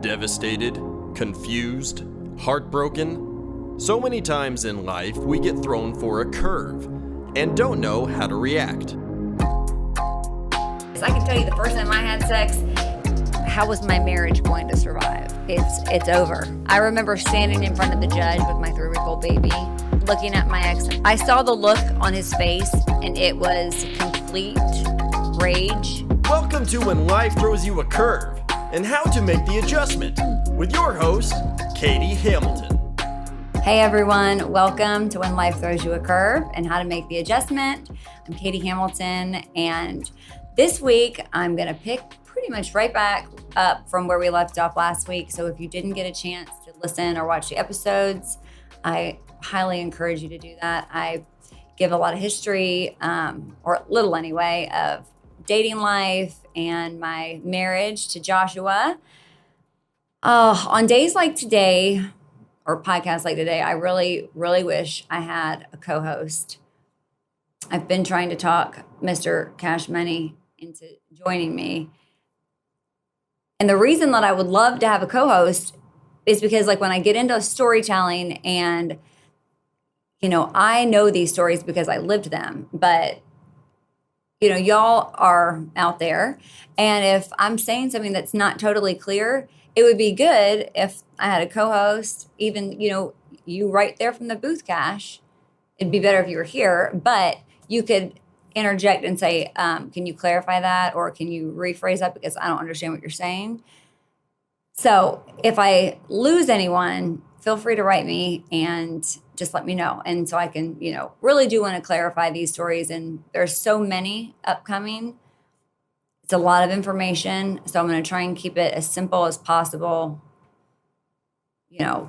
Devastated? Confused? Heartbroken? So many times in life we get thrown for a curve and don't know how to react. I can tell you the first time I had sex, how was my marriage going to survive? It's over. I remember standing in front of the judge with my 3-week-old baby, looking at my ex. I saw the look on his face and it was complete rage. Welcome to When Life Throws You a Curve and How to Make the Adjustment with your host, Katie Hamilton. Hey everyone, welcome to When Life Throws You a Curve and How to Make the Adjustment. I'm Katie Hamilton, and this week I'm going to pick pretty much right back up from where we left off last week. So if you didn't get a chance to listen or watch the episodes, I highly encourage you to do that. I give a lot of history, or little anyway, of dating life and my marriage to Joshua. On days like today, or podcasts like today, I really, really wish I had a co-host. I've been trying to talk Mr. Cash Money into joining me. And the reason that I would love to have a co-host is because, like, when I get into storytelling and, I know these stories because I lived them, but y'all are out there. And if I'm saying something that's not totally clear, it would be good if I had a co-host, even, you right there from the booth, Cash. It'd be better if you were here, but you could interject and say, can you clarify that? Or can you rephrase that? Because I don't understand what you're saying. So if I lose anyone, feel free to write me and just let me know. And so I can, really do want to clarify these stories. And there's so many upcoming. It's a lot of information. So I'm going to try and keep it as simple as possible,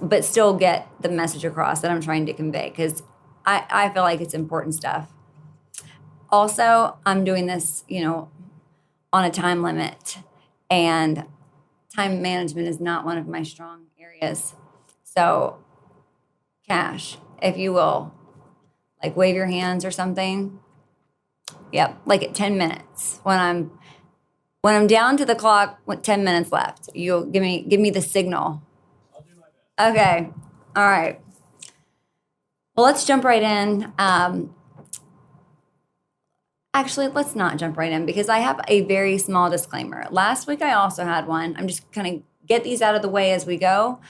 but still get the message across that I'm trying to convey, because I feel like it's important stuff. Also, I'm doing this, on a time limit, and time management is not one of my strong areas. So, Cash, if you will, like, wave your hands or something. Yep, like at 10 minutes. When I'm down to the clock with 10 minutes left, you'll give me the signal. I'll do my best. Okay. All right. Well, let's jump right in. Actually, let's not jump right in, because I have a very small disclaimer. Last week, I also had one. I'm just going to get these out of the way as we go.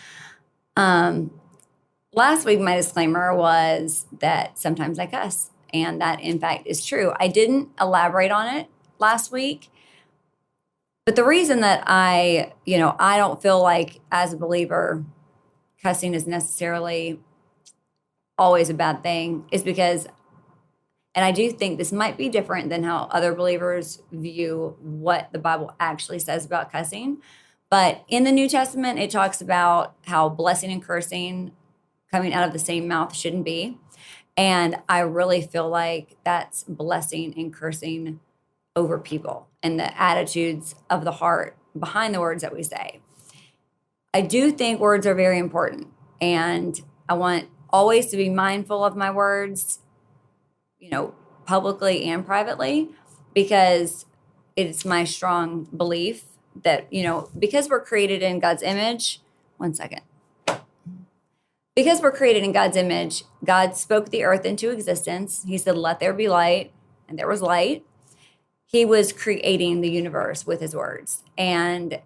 Last week, my disclaimer was that sometimes I cuss, and that, in fact, is true. I didn't elaborate on it last week, but the reason that I don't feel like, as a believer, cussing is necessarily always a bad thing is because, and I do think this might be different than how other believers view what the Bible actually says about cussing. But in the New Testament, it talks about how blessing and cursing coming out of the same mouth shouldn't be. And I really feel like that's blessing and cursing over people and the attitudes of the heart behind the words that we say. I do think words are very important, and I want always to be mindful of my words, publicly and privately, because it's my strong belief that, because we're created in God's image. One second. Because we're created in God's image, God spoke the earth into existence. He said, "Let there be light," and there was light. He was creating the universe with his words. And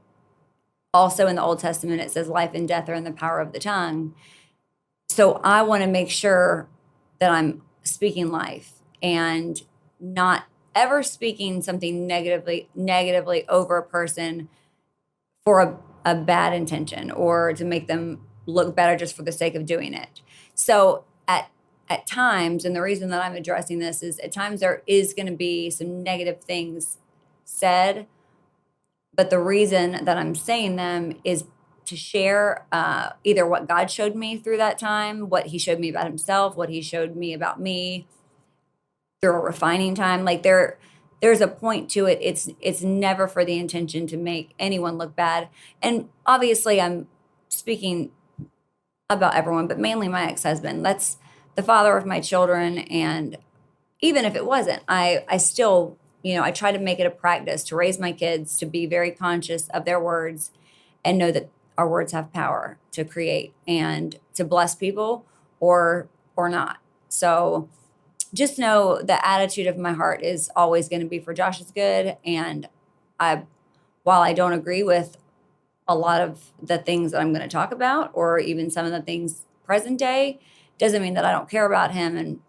also in the Old Testament, it says life and death are in the power of the tongue. So I want to make sure that I'm speaking life and not ever speaking something negatively over a person for a bad intention or to make them look better just for the sake of doing it. So at times, and the reason that I'm addressing this is at times there is going to be some negative things said, but the reason that I'm saying them is to share either what God showed me through that time, what he showed me about himself, what he showed me about me through a refining time. Like there's a point to it. It's never for the intention to make anyone look bad. And obviously I'm speaking about everyone, but mainly my ex-husband. That's the father of my children. And even if it wasn't, I still, I try to make it a practice to raise my kids to be very conscious of their words and know that our words have power to create and to bless people or not. So just know the attitude of my heart is always going to be for Josh's good. And I, while I don't agree with a lot of the things that I'm going to talk about, or even some of the things present day, doesn't mean that I don't care about him and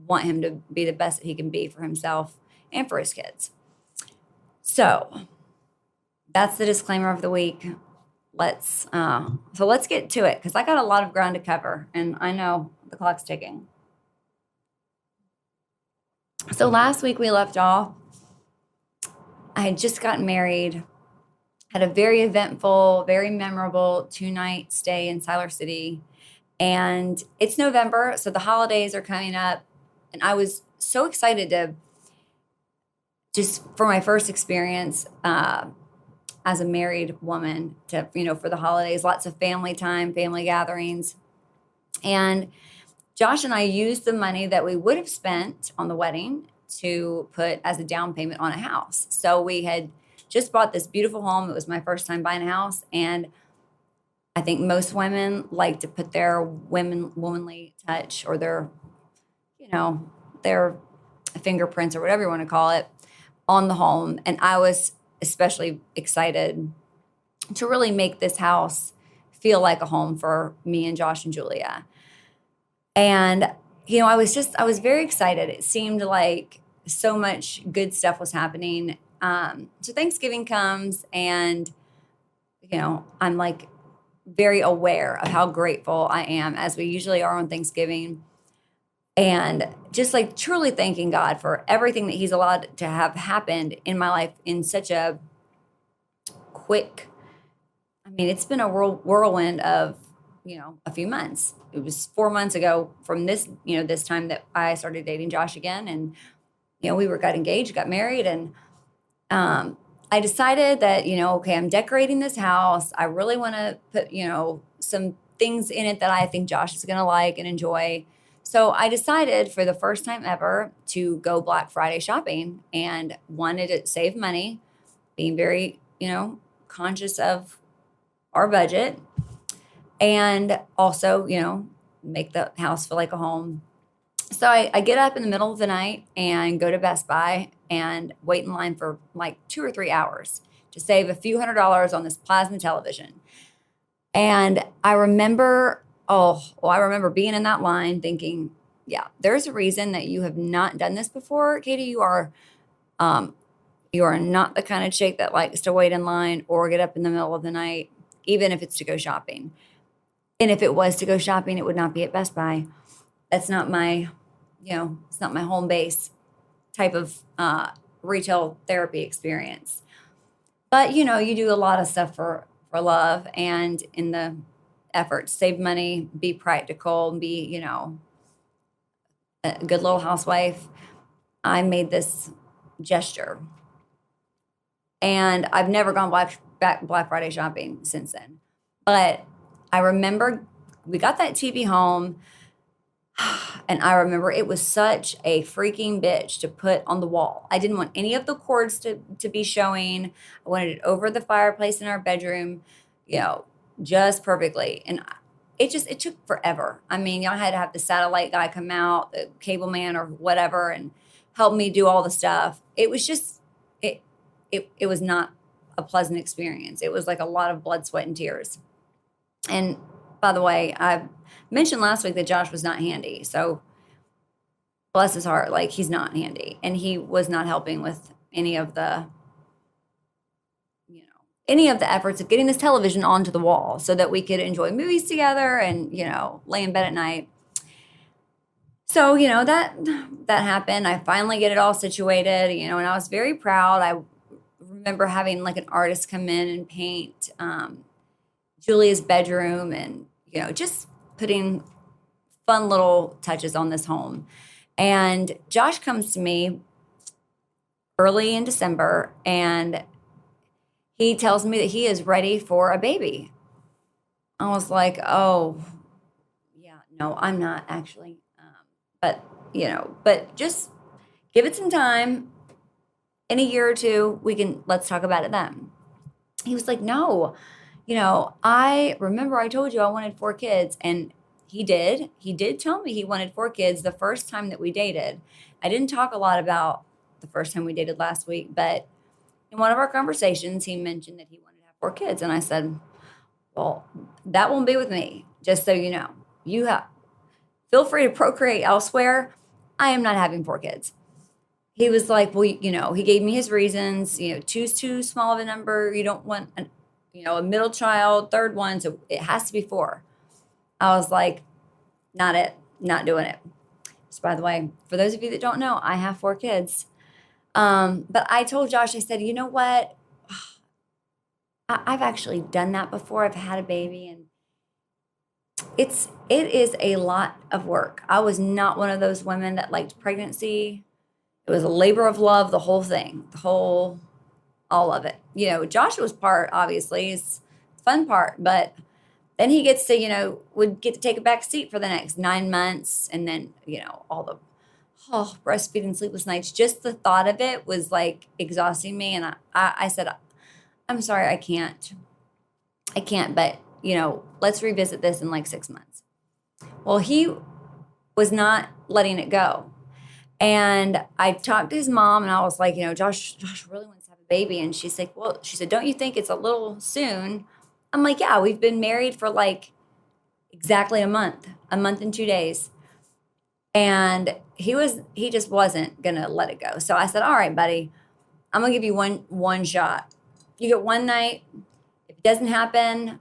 want him to be the best that he can be for himself and for his kids. So that's the disclaimer of the week. Let's get to it, because I got a lot of ground to cover and I know the clock's ticking. So last week we left off. I had just gotten married, had a very eventful, very memorable 2-night stay in Siler City. And it's November, so the holidays are coming up. And I was so excited to just for my first experience as a married woman to, for the holidays, lots of family time, family gatherings. And Josh and I used the money that we would have spent on the wedding to put as a down payment on a house. So we had just bought this beautiful home. It was my first time buying a house. And I think most women like to put their womanly touch or their fingerprints or whatever you want to call it on the home. And I was especially excited to really make this house feel like a home for me and Josh and Julia. And, I was very excited. It seemed like so much good stuff was happening. So Thanksgiving comes and, I'm like very aware of how grateful I am, as we usually are on Thanksgiving. And just like truly thanking God for everything that he's allowed to have happened in my life in such a quick, it's been a whirlwind of, a few months. It was 4 months ago from this time that I started dating Josh again. And, we got engaged, got married. And I decided that, okay, I'm decorating this house. I really want to put, some things in it that I think Josh is going to like and enjoy. So I decided for the first time ever to go Black Friday shopping and wanted to save money, being very, conscious of our budget, and also, make the house feel like a home. So I get up in the middle of the night and go to Best Buy and wait in line for like 2 or 3 hours to save a few $100s on this plasma television. And I remember being in that line thinking, yeah, there's a reason that you have not done this before, Katie. You are not the kind of chick that likes to wait in line or get up in the middle of the night, even if it's to go shopping. And if it was to go shopping, it would not be at Best Buy. That's not my, it's not my home base type of retail therapy experience. But, you do a lot of stuff for love and in the effort to save money, be practical, be, a good little housewife. I made this gesture. And I've never gone Black Friday shopping since then. But I remember we got that TV home, and I remember it was such a freaking bitch to put on the wall. I didn't want any of the cords to be showing. I wanted it over the fireplace in our bedroom, just perfectly. And it took forever. I had to have the satellite guy come out, the cable man or whatever, and help me do all the stuff. It was just, it was not a pleasant experience. It was like a lot of blood, sweat, and tears. And by the way, I mentioned last week that Josh was not handy. So bless his heart, like he's not handy. And he was not helping with any of the efforts of getting this television onto the wall so that we could enjoy movies together and, lay in bed at night. So, that happened. I finally get it all situated, and I was very proud. I remember having like an artist come in and paint Julia's bedroom and, just putting fun little touches on this home. And Josh comes to me early in December and he tells me that he is ready for a baby. I was like, oh, yeah, no, I'm not actually. But just give it some time. In a year or two, let's talk about it then. He was like, no, I remember I told you I wanted 4 kids, and he did. He did tell me he wanted 4 kids the first time that we dated. I didn't talk a lot about the first time we dated last week, but in one of our conversations, he mentioned that he wanted to have 4 kids. And I said, well, that won't be with me, just so you know. You have feel free to procreate elsewhere. I am not having 4 kids. He was like, well, he gave me his reasons, two's too small of a number. You don't want a middle child, third one, so it has to be 4. I was like, not it, not doing it. So by the way, for those of you that don't know, I have 4 kids. But I told Josh, I said, you know what? I've actually done that before. I've had a baby, and it is a lot of work. I was not one of those women that liked pregnancy. It was a labor of love, the whole thing, all of it. Joshua's part, obviously, is the fun part, but then he gets to, would get to take a back seat for the next 9 months. And then, all the breastfeeding, sleepless nights, just the thought of it was like exhausting me. And I said, I'm sorry, I can't, but let's revisit this in like 6 months. Well, he was not letting it go. And I talked to his mom, and I was like, Josh really wants to have a baby. And she's like, well, she said, don't you think it's a little soon? I'm like, yeah, we've been married for like exactly a month and 2 days. And he just wasn't going to let it go. So I said, all right, buddy, I'm going to give you one shot. You get one night. If it doesn't happen,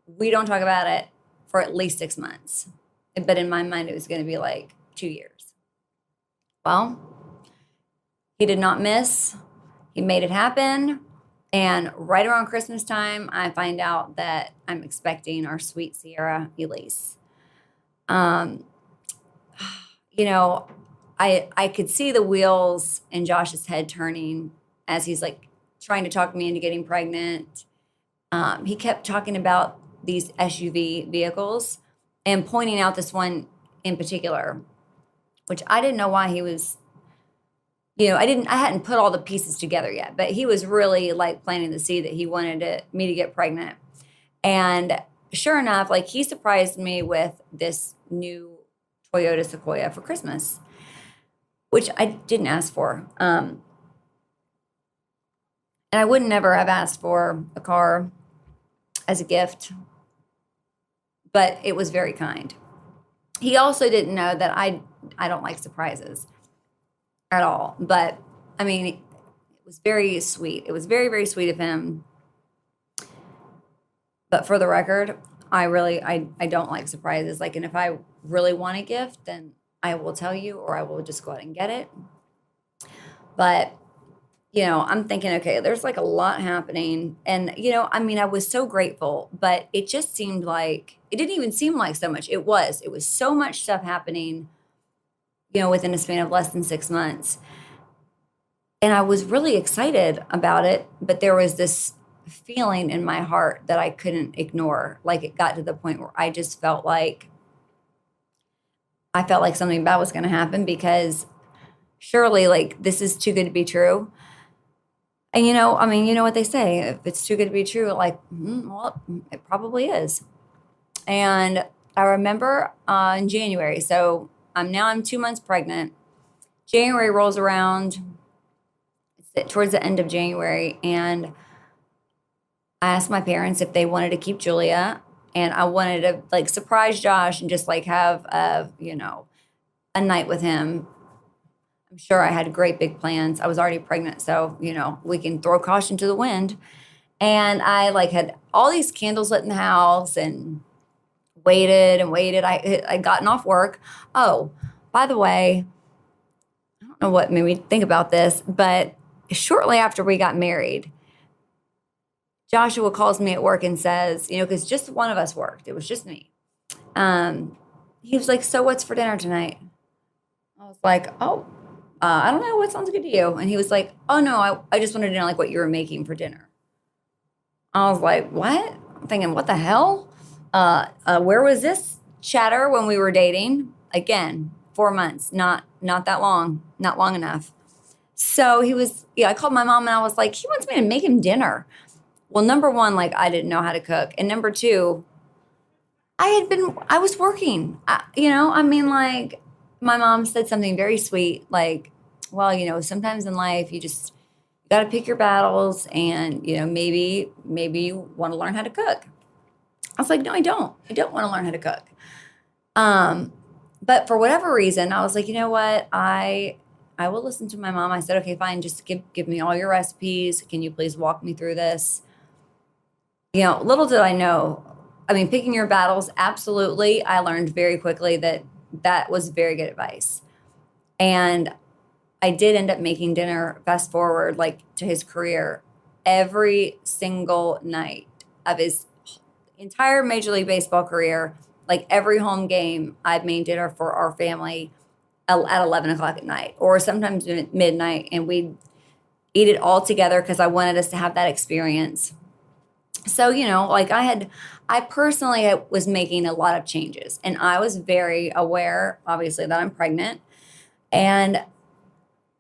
we don't talk about it for at least 6 months. But in my mind, it was going to be like 2 years. Well, he did not miss. He made it happen. And right around Christmas time, I find out that I'm expecting our sweet Sierra Elise. I could see the wheels in Josh's head turning as he's like trying to talk me into getting pregnant. He kept talking about these SUV vehicles and pointing out this one in particular, which I didn't know why he was, I hadn't put all the pieces together yet, but he was really like planting the seed that he wanted me to get pregnant. And sure enough, like he surprised me with this new Toyota Sequoia for Christmas, which I didn't ask for. And I would never have asked for a car as a gift, but it was very kind. He also didn't know that I don't like surprises at all. But I mean, it was very sweet. It was very, very sweet of him. But for the record, I don't like surprises. Like, and if I really want a gift, then I will tell you, or I will just go out and get it. But, I'm thinking, okay, there's like a lot happening. And, I was so grateful, but it just seemed like, it didn't even seem like so much. It was so much stuff happening, within a span of less than 6 months. And I was really excited about it, but there was this feeling in my heart that I couldn't ignore. Like it got to the point where I just felt like something bad was going to happen, because surely like this is too good to be true. And you know what they say, if it's too good to be true, like, well, it probably is. And I remember in January, so I'm 2 months pregnant. January rolls around, it's towards the end of January, and I asked my parents if they wanted to keep Julia, and I wanted to like surprise Josh and just like have a night with him. I'm sure I had great big plans. I was already pregnant, so we can throw caution to the wind. And I like had all these candles lit in the house and waited and waited. I'd gotten off work. Oh, by the way, I don't know what made me think about this, but shortly after we got married, Joshua calls me at work and says, because just one of us worked. It was just me. He was like, so what's for dinner tonight? I was like, oh, I don't know. What sounds good to you? And he was like, oh, no, I just wanted to know like what you were making for dinner. I was like, what? I'm thinking, what the hell? Where was this chatter when we were dating? Again, 4 months, not that long, not long enough. So I called my mom and I was like, he wants me to make him dinner. Well, number one, like I didn't know how to cook. And number two, I was working, I mean, like my mom said something very sweet, like, well, sometimes in life you got to pick your battles and, maybe you want to learn how to cook. I was like, no, I don't. I don't want to learn how to cook. But for whatever reason, I was like, you know what? I will listen to my mom. I said, okay, fine. Just give me all your recipes. Can you please walk me through this? Little did I know. I mean, picking your battles, absolutely. I learned very quickly that that was very good advice. And I did end up making dinner, fast forward, like to his career, every single night of his entire Major League Baseball career. Like every home game, I've made dinner for our family at 11 o'clock at night or sometimes midnight. And we'd eat it all together because I wanted us to have that experience. So, like I personally was making a lot of changes and I was very aware, obviously, that I'm pregnant. And,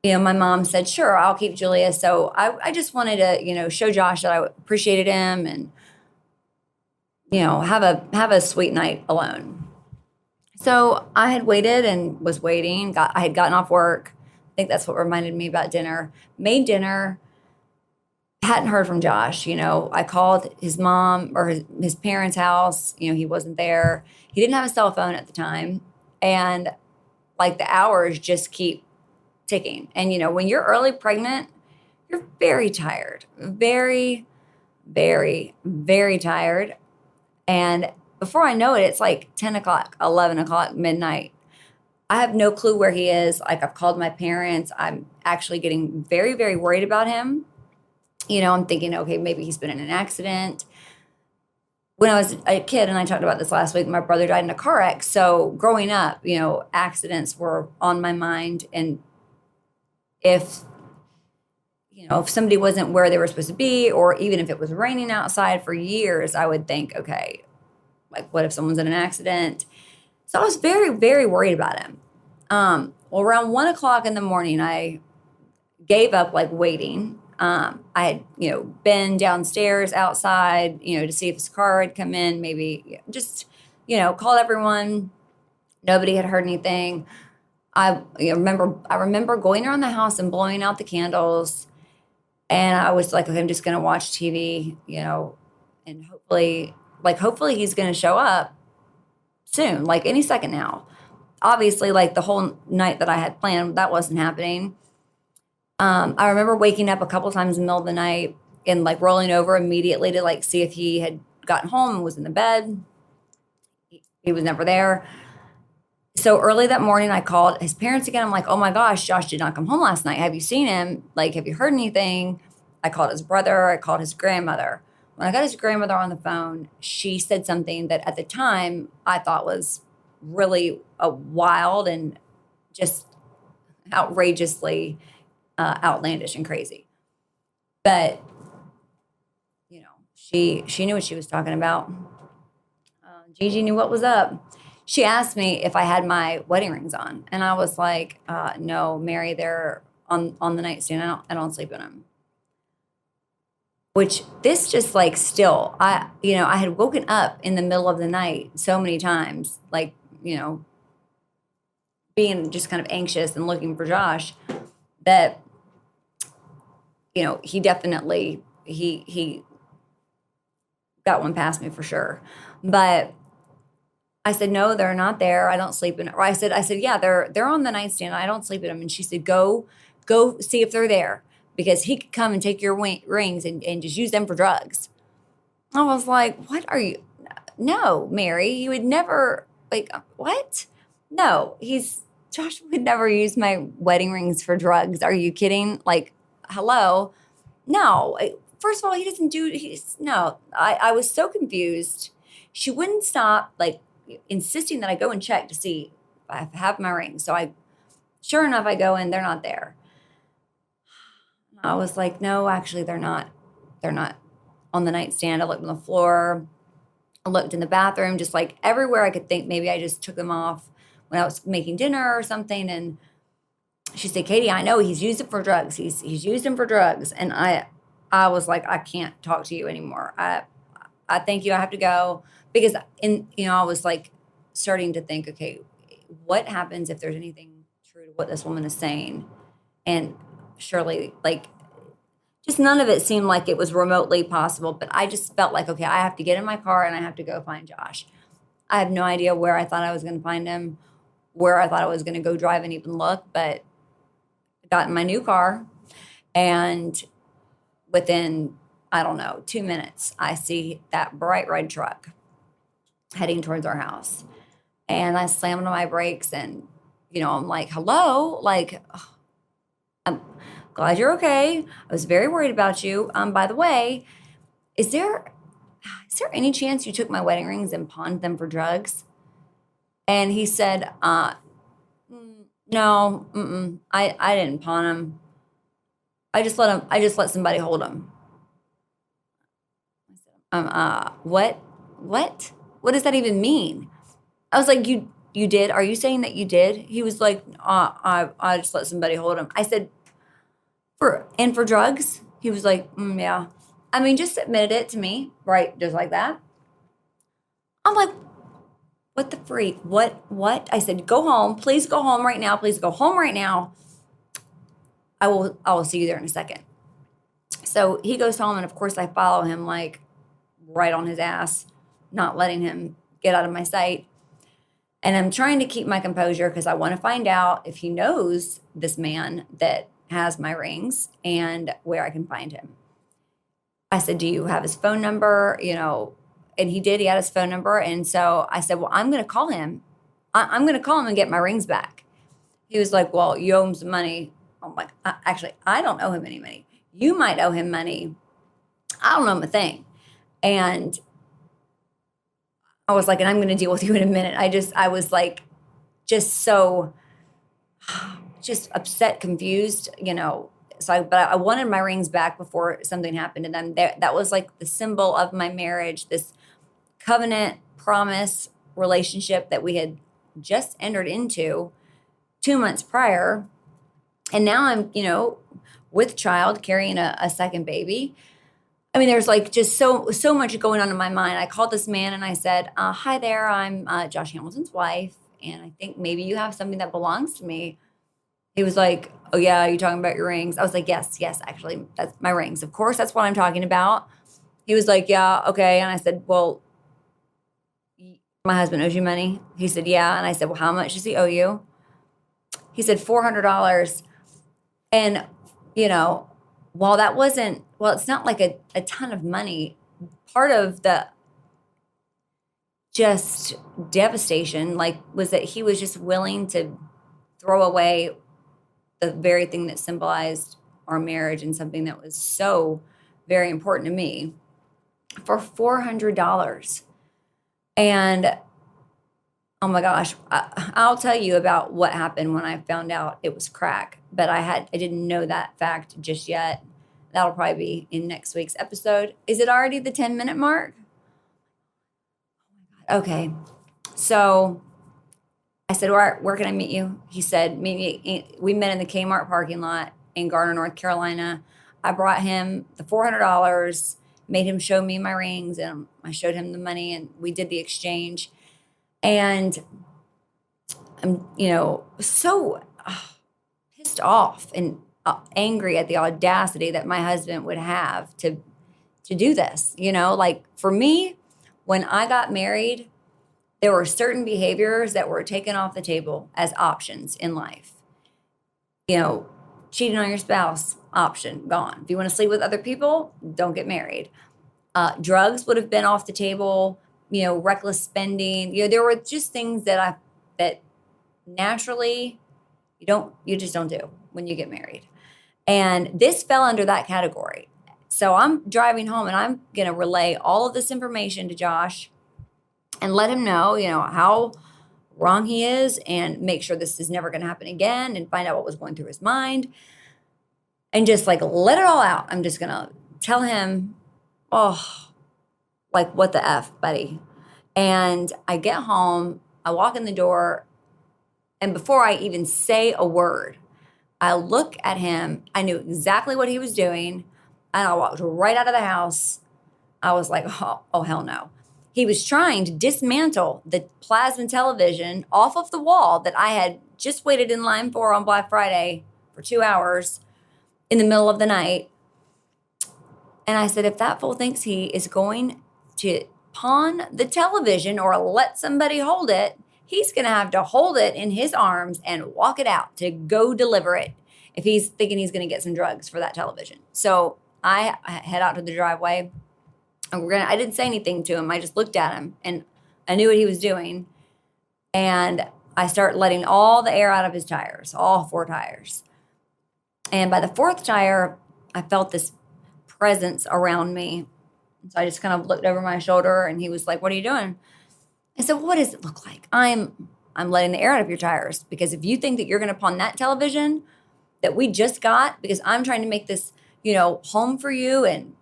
my mom said, sure, I'll keep Julia. So I just wanted to, show Josh that I appreciated him and, have a sweet night alone. So I had waited and was waiting. I had gotten off work. I think that's what reminded me about dinner. Made dinner. Hadn't heard from Josh. I called his mom or his parents' house. He wasn't there. He didn't have a cell phone at the time. And like the hours just keep ticking. And, when you're early pregnant, you're very tired, very, very, very tired. And before I know it, it's like 10 o'clock, 11 o'clock, midnight. I have no clue where he is. Like I've called my parents. I'm actually getting very, very worried about him. I'm thinking, okay, maybe he's been in an accident. When I was a kid, and I talked about this last week, my brother died in a car wreck. So growing up, accidents were on my mind. And if somebody wasn't where they were supposed to be, or even if it was raining outside for years, I would think, okay, like what if someone's in an accident? So I was very, very worried about him. Well, around 1 o'clock in the morning, I gave up like waiting. I had, been downstairs outside, to see if his car had come in, maybe just, called everyone. Nobody had heard anything. I remember going around the house and blowing out the candles. And I was like, okay, I'm just going to watch TV, and hopefully he's going to show up soon, like any second now. Obviously, like the whole night that I had planned, that wasn't happening. I remember waking up a couple times in the middle of the night and like rolling over immediately to like see if he had gotten home and was in the bed. He was never there. So early that morning, I called his parents again. I'm like, oh my gosh, Josh did not come home last night. Have you seen him? Like, have you heard anything? I called his brother. I called his grandmother. When I got his grandmother on the phone, she said something that at the time I thought was really wild and just outrageously outlandish and crazy. But, she knew what she was talking about. Gigi knew what was up. She asked me if I had my wedding rings on. And I was like, no, Mary, they're on the nightstand. I don't sleep in them. Which this just like still, I had woken up in the middle of the night so many times, like, being just kind of anxious and looking for Josh that, he definitely, he got one past me for sure. But I said, no, they're not there. I don't sleep in it. Or I said, yeah, they're on the nightstand. I don't sleep in them. And she said, go see if they're there because he could come and take your rings and just use them for drugs. I was like, what are you? No, Mary, you would never like, what? No, Josh would never use my wedding rings for drugs. Are you kidding? Like, hello? No, first of all, he doesn't no, I was so confused. She wouldn't stop like insisting that I go and check to see if I have my rings. So sure enough, I go in, they're not there. I was like, no, actually they're not on the nightstand. I looked on the floor. I looked in the bathroom, just like everywhere I could think maybe I just took them off when I was making dinner or something. And she said, Katie, I know he's used it for drugs. He's used them for drugs. And I I was like, I can't talk to you anymore. I thank you. I have to go because I was like starting to think, okay, what happens if there's anything true to what this woman is saying? And surely, like, just none of it seemed like it was remotely possible. But I just felt like, okay, I have to get in my car and I have to go find Josh. I have no idea where I thought I was going to find him, where I thought I was going to go drive and even look, but I got in my new car and within, I don't know, 2 minutes, I see that bright red truck heading towards our house. And I slammed on my brakes and, I'm like, hello, like, oh, I'm glad you're okay. I was very worried about you. By the way, is there any chance you took my wedding rings and pawned them for drugs? And he said, no, I didn't pawn them. I just let somebody hold them. I said, what? What does that even mean? I was like, you did? Are you saying that you did? He was like, I just let somebody hold them. I said, for drugs? He was like, yeah. I mean, just admitted it to me, right? Just like that. I'm like, what the freak? What? I said, go home. Please go home right now. Please go home right now. I will see you there in a second. So he goes home, and of course I follow him like right on his ass, not letting him get out of my sight. And I'm trying to keep my composure because I want to find out if he knows this man that has my rings and where I can find him. I said, do you have his phone number? And he did. He had his phone number. And so I said, well, I'm going to call him. I'm going to call him and get my rings back. He was like, well, you owe him some money. I'm like, actually, I don't owe him any money. You might owe him money. I don't owe him a thing. And I was like, and I'm going to deal with you in a minute. I was like, just upset, confused, but I wanted my rings back before something happened to them. That was like the symbol of my marriage, this covenant promise relationship that we had just entered into 2 months prior. And now I'm, with child carrying a second baby. I mean, there's like just so much going on in my mind. I called this man and I said, hi there, I'm Josh Hamilton's wife. And I think maybe you have something that belongs to me. He was like, oh yeah, are you talking about your rings? I was like, yes, actually, that's my rings. Of course, that's what I'm talking about. He was like, yeah, okay. And I said, well, my husband owes you money? He said, yeah. And I said, well, how much does he owe you? He said, $400. And, while that wasn't, it's not like a ton of money. Part of the just devastation, was that he was just willing to throw away the very thing that symbolized our marriage and something that was so very important to me for $400. And oh my gosh, I'll tell you about what happened when I found out it was crack, but I didn't know that fact just yet. That'll probably be in next week's episode. Is it already the 10-minute mark? Okay. So I said, where can I meet you? He said, we met in the Kmart parking lot in Garner, North Carolina. I brought him the $400, made him show me my rings, and I showed him the money, and we did the exchange. And I'm, so pissed off and angry at the audacity that my husband would have to do this. For me, when I got married, there were certain behaviors that were taken off the table as options in life. Cheating on your spouse, option, gone. If you want to sleep with other people, don't get married. Drugs would have been off the table. Reckless spending. There were just things that naturally you just don't do when you get married. And this fell under that category. So I'm driving home and I'm going to relay all of this information to Josh and let him know, how wrong he is and make sure this is never going to happen again and find out what was going through his mind and just let it all out. I'm just going to tell him, what the F, buddy? And I get home, I walk in the door, and before I even say a word, I look at him. I knew exactly what he was doing. and I walked right out of the house. I was like, oh, hell no. He was trying to dismantle the plasma television off of the wall that I had just waited in line for on Black Friday for 2 hours in the middle of the night. And I said, if that fool thinks he is going to pawn the television or let somebody hold it, he's going to have to hold it in his arms and walk it out to go deliver it if he's thinking he's going to get some drugs for that television. So I head out to the driveway. And I didn't say anything to him. I just looked at him and I knew what he was doing. And I start letting all the air out of his tires, all 4 tires. And by the 4th tire, I felt this presence around me. So I just kind of looked over my shoulder and he was like, what are you doing? I said, well, what does it look like? I'm letting the air out of your tires, because if you think that you're going to pawn that television that we just got, because I'm trying to make this, home for you and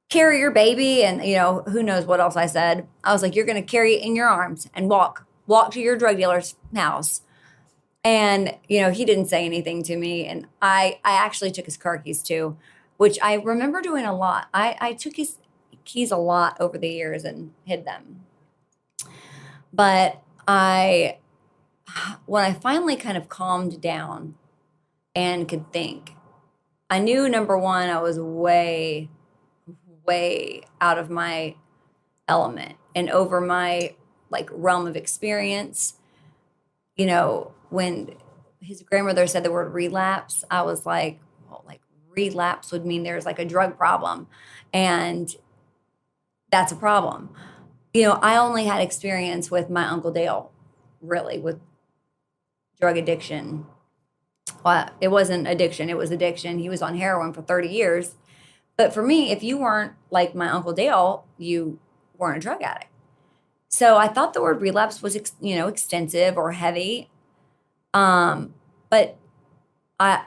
carry your baby and, who knows what else I said. I was like, you're going to carry it in your arms and walk to your drug dealer's house. And, he didn't say anything to me. And I actually took his car keys too, which I remember doing a lot. I took his keys a lot over the years and hid them. But when I finally kind of calmed down and could think, I knew, number one, I was way out of my element and over my realm of experience. When his grandmother said the word relapse, I was like, well, relapse would mean there's a drug problem, and that's a problem. I only had experience with my Uncle Dale, really, with drug addiction. Well, it wasn't addiction, it was addiction. He was on heroin for 30 years. But for me, if you weren't like my Uncle Dale, you weren't a drug addict. So I thought the word relapse was, extensive or heavy. But I,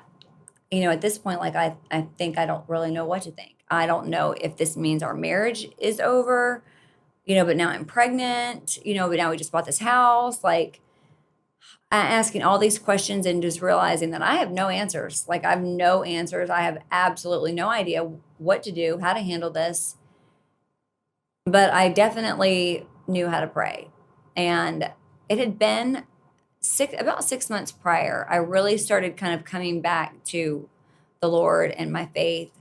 at this point, I think I don't really know what to think. I don't know if this means our marriage is over, but now I'm pregnant, but now we just bought this house. Asking all these questions and just realizing that I have no answers. I have no answers. I have absolutely no idea what to do, how to handle this. But I definitely knew how to pray. And it had been about 6 months prior, I really started kind of coming back to the Lord and my faith.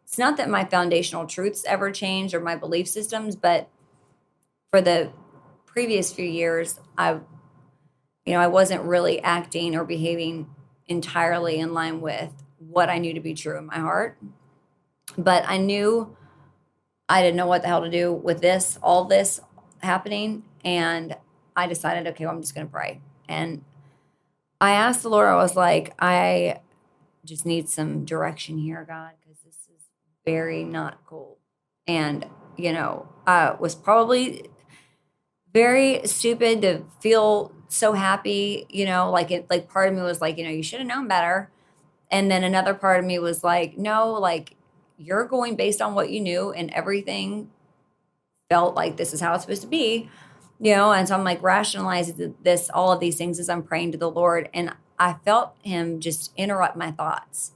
It's not that my foundational truths ever changed or my belief systems, but for the previous few years, I wasn't really acting or behaving entirely in line with what I knew to be true in my heart. But I knew I didn't know what the hell to do with all this happening. And I decided, okay, well, I'm just going to pray. And I asked the Lord, I was like, I just need some direction here, God, because this is very not cool. And, I was probably very stupid to feel so happy, part of me was like, you should have known better. And then another part of me was like, no, you're going based on what you knew, and everything felt like this is how it's supposed to be, and so I'm rationalizing all of these things as I'm praying to the Lord. And I felt him just interrupt my thoughts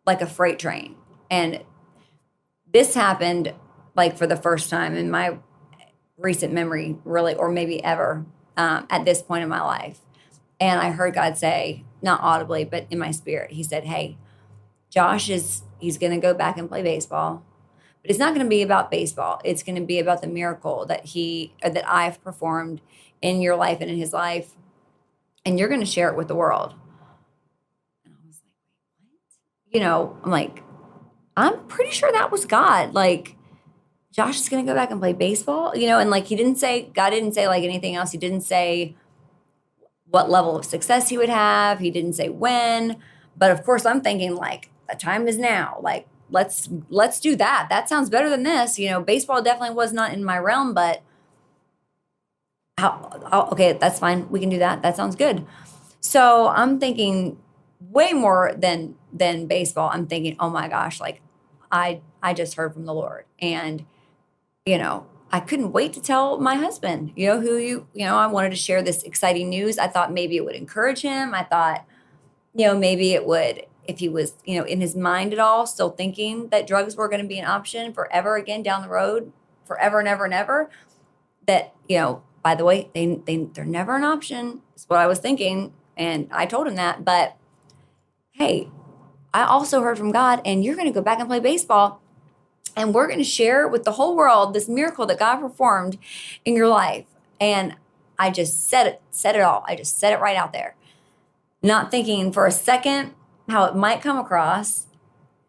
like a freight train. And this happened for the first time in my recent memory, really, or maybe ever, at this point in my life. And I heard God say, not audibly, but in my spirit, he said, hey, Josh he's going to go back and play baseball, but it's not going to be about baseball. It's going to be about the miracle that I've performed in your life and in his life. And you're going to share it with the world. And I was like, what? I'm like, I'm pretty sure that was God. Josh is going to go back and play baseball, and God didn't say anything else. He didn't say what level of success he would have. He didn't say when, but of course I'm thinking the time is now. Let's do that. That sounds better than this. Baseball definitely was not in my realm, but okay, that's fine. We can do that. That sounds good. So I'm thinking way more than baseball. I'm thinking, oh my gosh, I just heard from the Lord. And I couldn't wait to tell my husband, I wanted to share this exciting news. I thought maybe it would encourage him. I thought, maybe it would, if he was, in his mind at all, still thinking that drugs were going to be an option forever again down the road, forever and ever and ever. That, by the way, they're never an option. Is what I was thinking. And I told him that. But hey, I also heard from God, and you're going to go back and play baseball. And we're going to share with the whole world this miracle that God performed in your life. And I just said it all. I just said it right out there. Not thinking for a second how it might come across.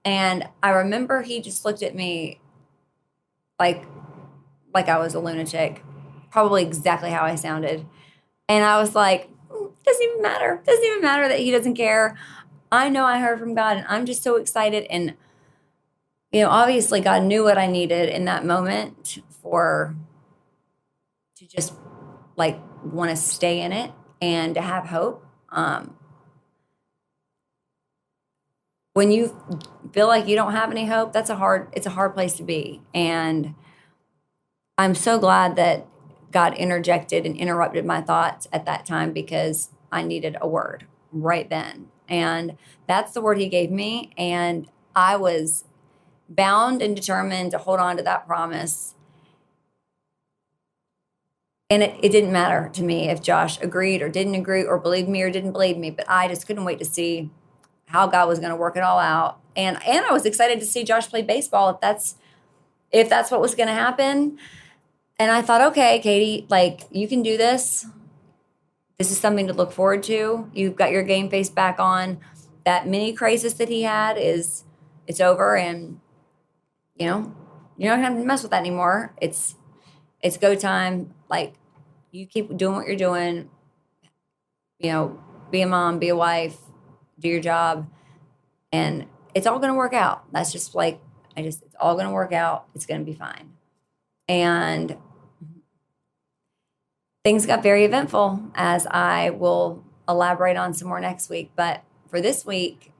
And I remember he just looked at me like I was a lunatic, probably exactly how I sounded. And I was like, doesn't even matter. Doesn't even matter that he doesn't care. I know I heard from God, and I'm just so excited. And, obviously God knew what I needed in that moment to just want to stay in it and to have hope. When you feel like you don't have any hope, it's a hard place to be. And I'm so glad that God interjected and interrupted my thoughts at that time, because I needed a word right then. And that's the word he gave me. And I was bound and determined to hold on to that promise. And it didn't matter to me if Josh agreed or didn't agree, or believed me or didn't believe me, but I just couldn't wait to see how God was going to work it all out. And I was excited to see Josh play baseball if that's what was going to happen. And I thought, okay, Katie, you can do this. This is something to look forward to. You've got your game face back on. That mini crisis that he had it's over, and you're not going to have to mess with that anymore. It's go time. You keep doing what you're doing. Be a mom, be a wife, do your job, and it's all going to work out. That's just it's all going to work out. It's going to be fine. And things got very eventful, as I will elaborate on some more next week. But for this week,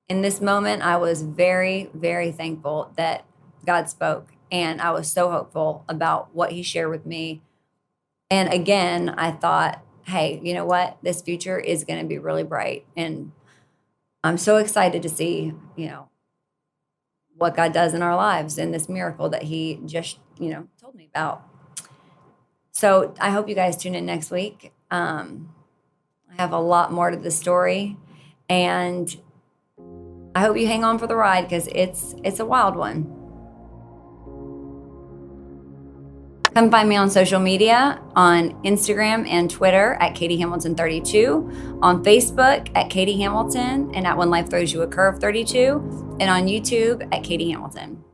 in this moment, I was very, very thankful that God spoke, and I was so hopeful about what he shared with me. And again, I thought, hey, you know what? This future is going to be really bright. And I'm so excited to see, what God does in our lives, and this miracle that he just, told me about. So I hope you guys tune in next week. I have a lot more to the story, and I hope you hang on for the ride, because it's a wild one. Come find me on social media, on Instagram and Twitter at Katie Hamilton 32, on Facebook at Katie Hamilton, and at When Life Throws You a Curve 32, and on YouTube at Katie Hamilton.